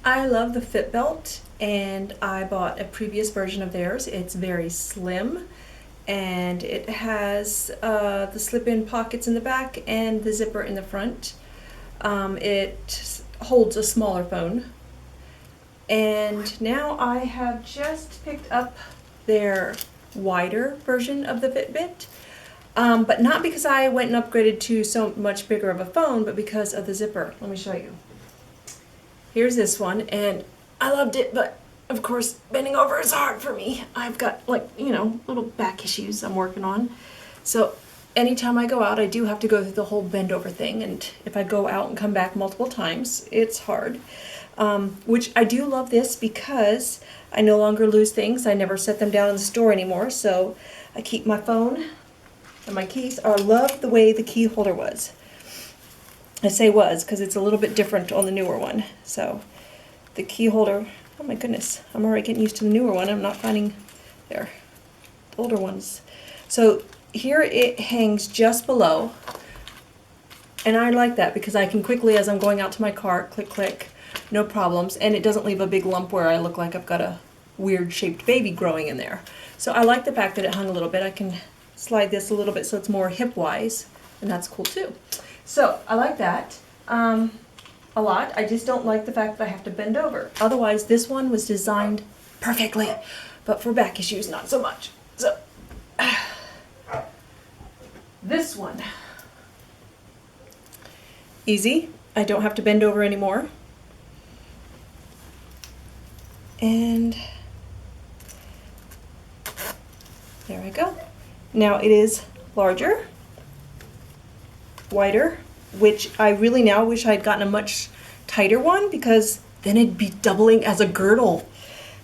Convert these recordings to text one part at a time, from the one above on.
I love the Fitbelt, and I bought a previous version of theirs. It's very slim, and it has the slip-in pockets in the back and the zipper in the front. It holds a smaller phone. And now I have just picked up their wider version of the Fitbit. But not because I went and upgraded to so much bigger of a phone, but because of the zipper. Let me show you. Here's this one, and I loved it, but of course bending over is hard for me. I've got little back issues I'm working on. So anytime I go out, I do have to go through the whole bend over thing, and if I go out and come back multiple times, it's hard. Which I do love this because I no longer lose things. I never set them down in the store anymore, so I keep my phone and my keys. I love the way the key holder was. I say was because it's a little bit different on the newer one. So the key holder, oh my goodness, I'm already getting used to the newer one. I'm not finding there, the older ones. So here it hangs just below, and I like that because I can quickly, as I'm going out to my car, click, click, no problems, and it doesn't leave a big lump where I look like I've got a weird shaped baby growing in there. So I like the fact that it hung a little bit. I can slide this a little bit so it's more hip-wise, and that's cool too. So I like that a lot. I just don't like the fact that I have to bend over. Otherwise, this one was designed perfectly, but for back issues, not so much. So this one, easy. I don't have to bend over anymore. And there I go. Now it is larger, wider, which I really now wish I had gotten a much tighter one because then it'd be doubling as a girdle.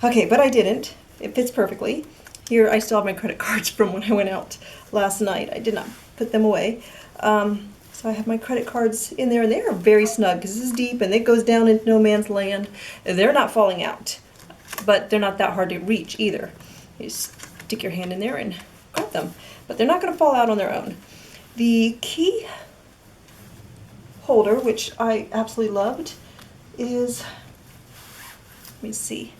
Okay, but I didn't. It fits perfectly. Here I still have my credit cards from when I went out last night. I did not put them away. So I have my credit cards in there, and they are very snug because this is deep and it goes down into no man's land. They're not falling out, but they're not that hard to reach either. You just stick your hand in there and grab them, but they're not going to fall out on their own. The key holder, which I absolutely loved, is, let me see,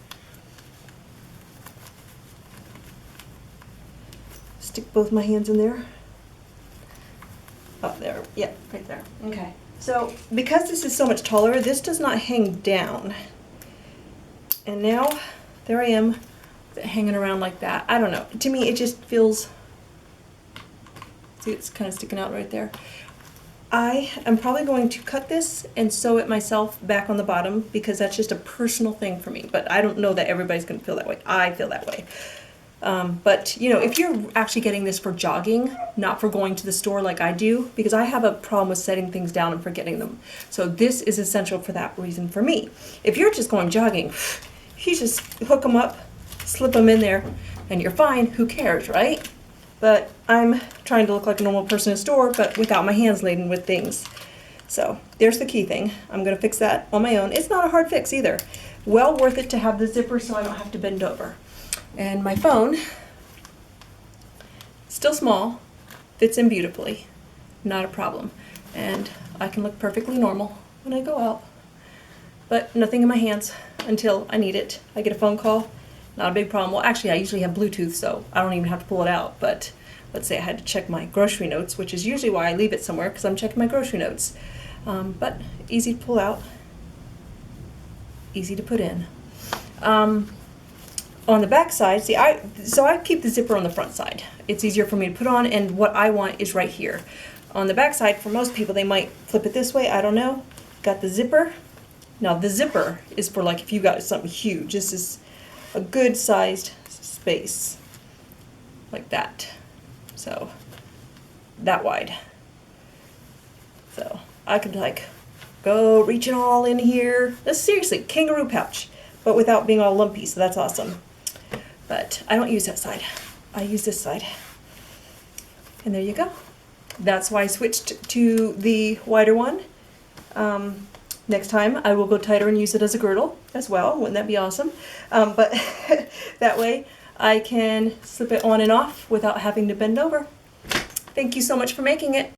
stick both my hands in there. Oh, there, yeah, right there. Okay, so because this is so much taller, this does not hang down. And now there I am hanging around like that. I don't know, to me it just feels, see, it's kind of sticking out right there. I am probably going to cut this and sew it myself back on the bottom because that's just a personal thing for me, but I don't know that everybody's going to feel that way. I feel that way. But if you're actually getting this for jogging, not for going to the store like I do, because I have a problem with setting things down and forgetting them. So this is essential for that reason for me. If you're just going jogging, you just hook them up, slip them in there, and you're fine. Who cares, right? But I'm trying to look like a normal person in a store, but without my hands laden with things. So there's the key thing. I'm going to fix that on my own. It's not a hard fix either. Well worth it to have the zipper so I don't have to bend over. And my phone, still small, fits in beautifully. Not a problem. And I can look perfectly normal when I go out. But nothing in my hands until I need it. I get a phone call. Not a big problem. Well, actually, I usually have Bluetooth, so I don't even have to pull it out. But let's say I had to check my grocery notes, which is usually why I leave it somewhere, because I'm checking my grocery notes. But easy to pull out, easy to put in. On the back side, see, I keep the zipper on the front side. It's easier for me to put on, and what I want is right here. On the back side, for most people, they might flip it this way. I don't know. Got the zipper. Now, the zipper is for like if you got something huge. This is a good sized space like that, so that wide, so I could like go reaching all in here. This is seriously kangaroo pouch, but without being all lumpy, so that's awesome. But I don't use that side, I use this side, and there you go. That's why I switched to the wider one. Next time I will go tighter and use it as a girdle as well. Wouldn't that be awesome? But that way I can slip it on and off without having to bend over. Thank you so much for making it.